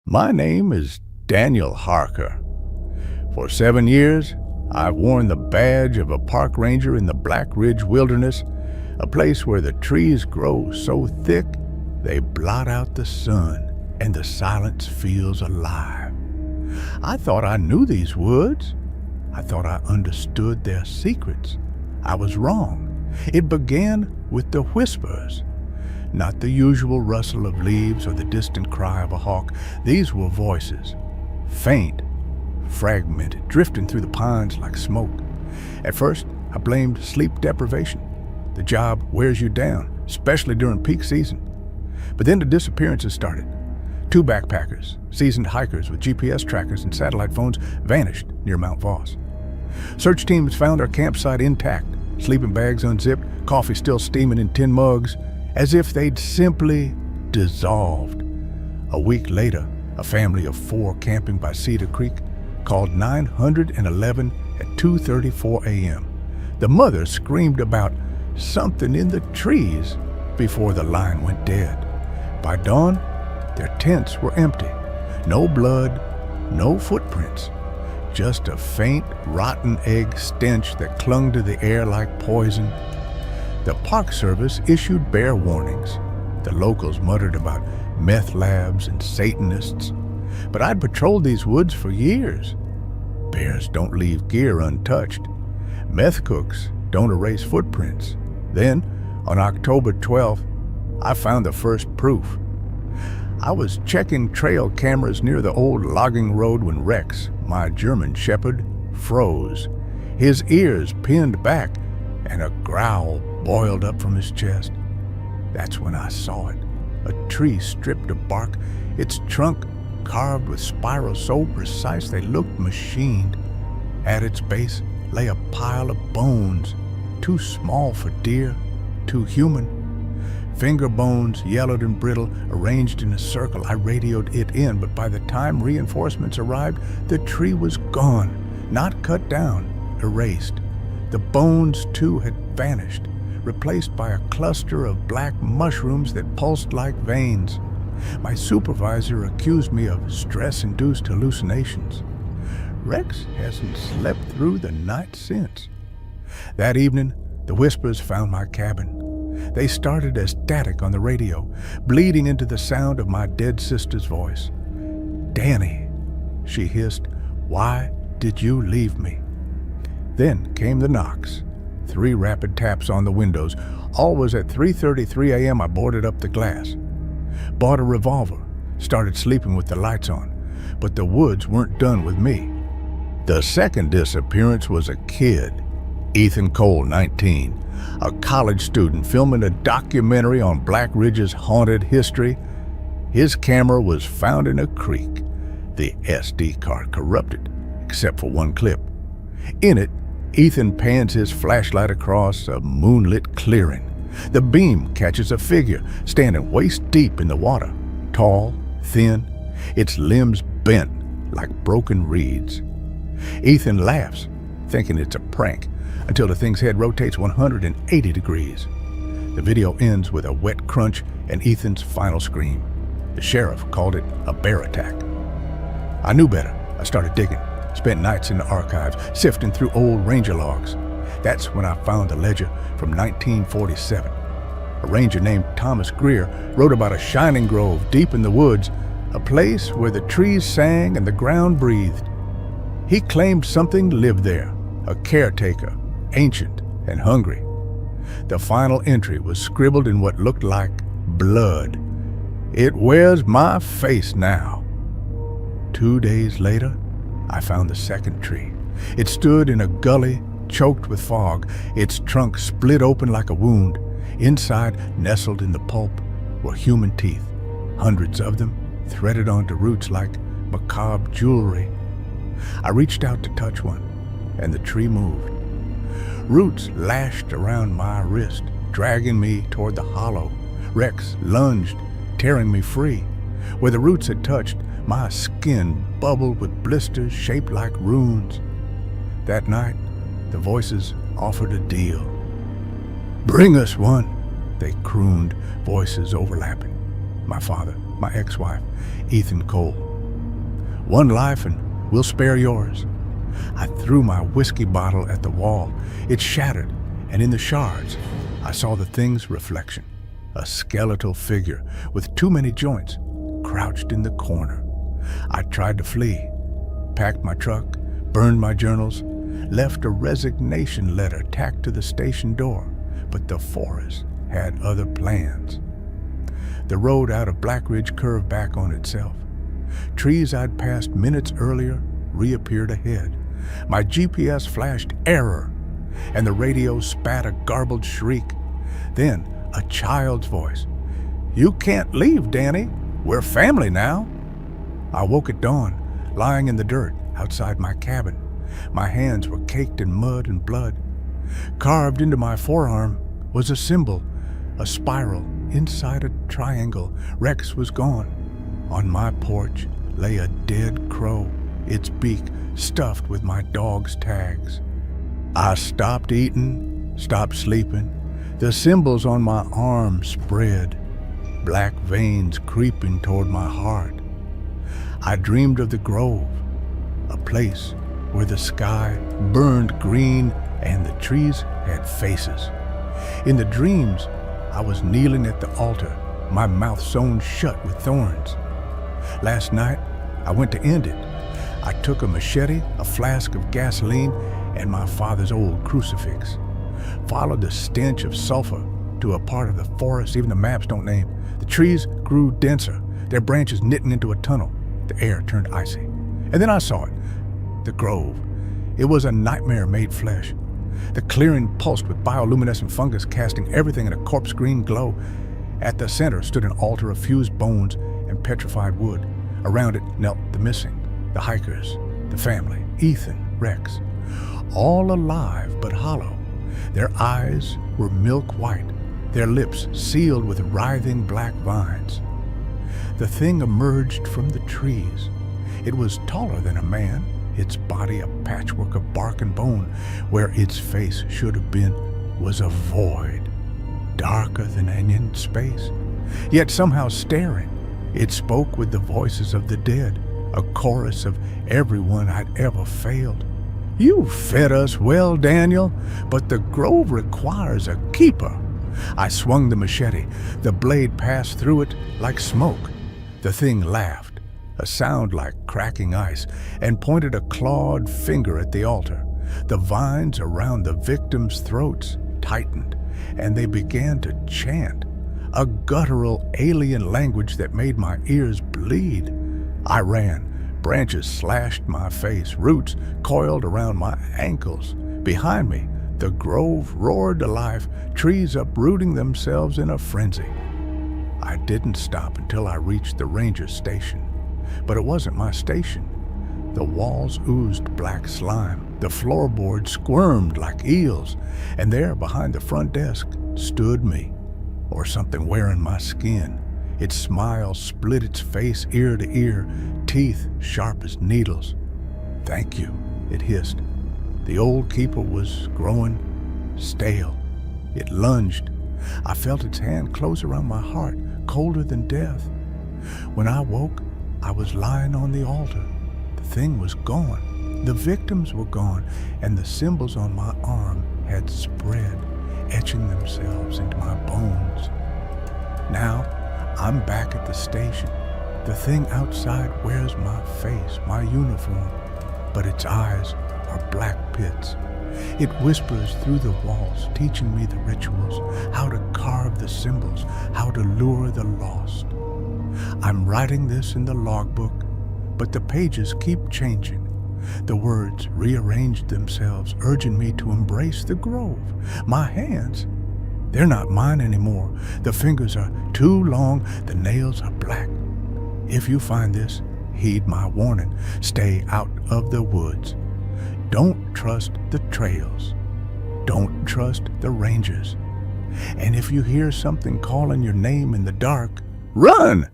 My name is Daniel Harker. For 7 years, I've worn the badge of a park ranger in the Blackridge Wilderness, a place where the trees grow so thick they blot out the sun and the silence feels alive. I thought I knew these woods. I thought I understood their secrets. I was wrong. It began with the whispers. Not the usual rustle of leaves or the distant cry of a hawk. These were voices, faint, fragmented, drifting through the pines like smoke. At first, I blamed sleep deprivation. The job wears you down, especially during peak season. But then the disappearances started. 2 backpackers, seasoned hikers with GPS trackers and satellite phones, vanished near Mount Voss. Search teams found our campsite intact, sleeping bags unzipped, coffee still steaming in tin mugs, as if they'd simply dissolved. A week later, a family of 4 camping by Cedar Creek called 911 at 2:34 a.m. The mother screamed about something in the trees before the line went dead. By dawn, their tents were empty. No blood, no footprints. Just a faint, rotten egg stench that clung to the air like poison. The Park Service issued bear warnings. The locals muttered about meth labs and Satanists. But I'd patrolled these woods for years. Bears don't leave gear untouched. Meth cooks don't erase footprints. Then, on October 12th, I found the first proof. I was checking trail cameras near the old logging road when Rex, my German shepherd, froze. His ears pinned back and a growl boiled up from his chest. That's when I saw it. A tree stripped of bark, its trunk carved with spirals so precise they looked machined. At its base lay a pile of bones, too small for deer, too human. Finger bones, yellowed and brittle, arranged in a circle. I radioed it in, but by the time reinforcements arrived, the tree was gone, not cut down, erased. The bones, too, had vanished, replaced by a cluster of black mushrooms that pulsed like veins. My supervisor accused me of stress-induced hallucinations. Rex hasn't slept through the night since. That evening, the whispers found my cabin. They started as static on the radio, bleeding into the sound of my dead sister's voice. "Danny," she hissed, "why did you leave me?" Then came the knocks. 3 rapid taps on the windows. Always at 3:33 a.m. I boarded up the glass. Bought a revolver, started sleeping with the lights on. But the woods weren't done with me. The second disappearance was a kid, Ethan Cole, 19, a college student filming a documentary on Blackridge's haunted history. His camera was found in a creek, the SD card corrupted, except for one clip. In it, Ethan pans his flashlight across a moonlit clearing. The beam catches a figure standing waist deep in the water, tall, thin, its limbs bent like broken reeds. Ethan laughs, thinking it's a prank, until the thing's head rotates 180 degrees. The video ends with a wet crunch and Ethan's final scream. The sheriff called it a bear attack. I knew better. I started digging. Spent nights in the archives, sifting through old ranger logs. That's when I found a ledger from 1947. A ranger named Thomas Greer wrote about a shining grove deep in the woods, a place where the trees sang and the ground breathed. He claimed something lived there, a caretaker, ancient and hungry. The final entry was scribbled in what looked like blood. It wears my face now. 2 days later, I found the second tree. It stood in a gully choked with fog, its trunk split open like a wound. Inside, nestled in the pulp, were human teeth, hundreds of them, threaded onto roots like macabre jewelry. I reached out to touch one, and the tree moved. Roots lashed around my wrist, dragging me toward the hollow. Rex lunged, tearing me free. Where the roots had touched, my skin bubbled with blisters shaped like runes. That night, the voices offered a deal. "Bring us one," they crooned, voices overlapping. My father, my ex-wife, Ethan Cole. One life and we'll spare yours." I threw my whiskey bottle at the wall. It shattered, and in the shards, I saw the thing's reflection. A skeletal figure with too many joints, crouched in the corner. I tried to flee, packed my truck, burned my journals, left a resignation letter tacked to the station door, but the forest had other plans. The road out of Blackridge curved back on itself. Trees I'd passed minutes earlier reappeared ahead. My GPS flashed error, and the radio spat a garbled shriek. Then a child's voice. "You can't leave, Danny. We're family now." I woke at dawn, lying in the dirt outside my cabin. My hands were caked in mud and blood. Carved into my forearm was a symbol, a spiral inside a triangle. Rex was gone. On my porch lay a dead crow, its beak stuffed with my dog's tags. I stopped eating, stopped sleeping. The symbols on my arm spread, black veins creeping toward my heart. I dreamed of the grove, a place where the sky burned green and the trees had faces. In the dreams, I was kneeling at the altar, my mouth sewn shut with thorns. Last night, I went to end it. I took a machete, a flask of gasoline, and my father's old crucifix. Followed the stench of sulfur to a part of the forest even the maps don't name. The trees grew denser, their branches knitting into a tunnel. The air turned icy. And then I saw it, the grove. It was a nightmare made flesh. The clearing pulsed with bioluminescent fungus, casting everything in a corpse green glow. At the center stood an altar of fused bones and petrified wood. Around it knelt the missing, the hikers, the family, Ethan, Rex, all alive but hollow. Their eyes were milk white, their lips sealed with writhing black vines. The thing emerged from the trees. It was taller than a man, its body a patchwork of bark and bone. Where its face should have been was a void, darker than any space, yet somehow staring. It spoke with the voices of the dead, a chorus of everyone I'd ever failed. "You fed us well, Daniel, but the grove requires a keeper." I swung the machete. The blade passed through it like smoke. The thing laughed, a sound like cracking ice, and pointed a clawed finger at the altar. The vines around the victims' throats tightened, and they began to chant, a guttural alien language that made my ears bleed. I ran. Branches slashed my face, roots coiled around my ankles. Behind me, the grove roared to life, trees uprooting themselves in a frenzy. I didn't stop until I reached the ranger station. But it wasn't my station. The walls oozed black slime, the floorboards squirmed like eels, and there behind the front desk stood me, or something wearing my skin. Its smile split its face ear to ear, teeth sharp as needles. "Thank you," it hissed. The old keeper was growing stale. It lunged. I felt its hand close around my heart, colder than death. When I woke, I was lying on the altar. The thing was gone. The victims were gone, and the symbols on my arm had spread, etching themselves into my bones. Now, I'm back at the station. The thing outside wears my face, my uniform, but its eyes are black pits. It whispers through the walls, teaching me the rituals, how to carve the symbols, how to lure the lost. I'm writing this in the logbook, but the pages keep changing. The words rearranged themselves, urging me to embrace the grove. My hands, they're not mine anymore. The fingers are too long, the nails are black. If you find this, heed my warning. Stay out of the woods. Don't trust the trails. Don't trust the rangers. And if you hear something calling your name in the dark, run!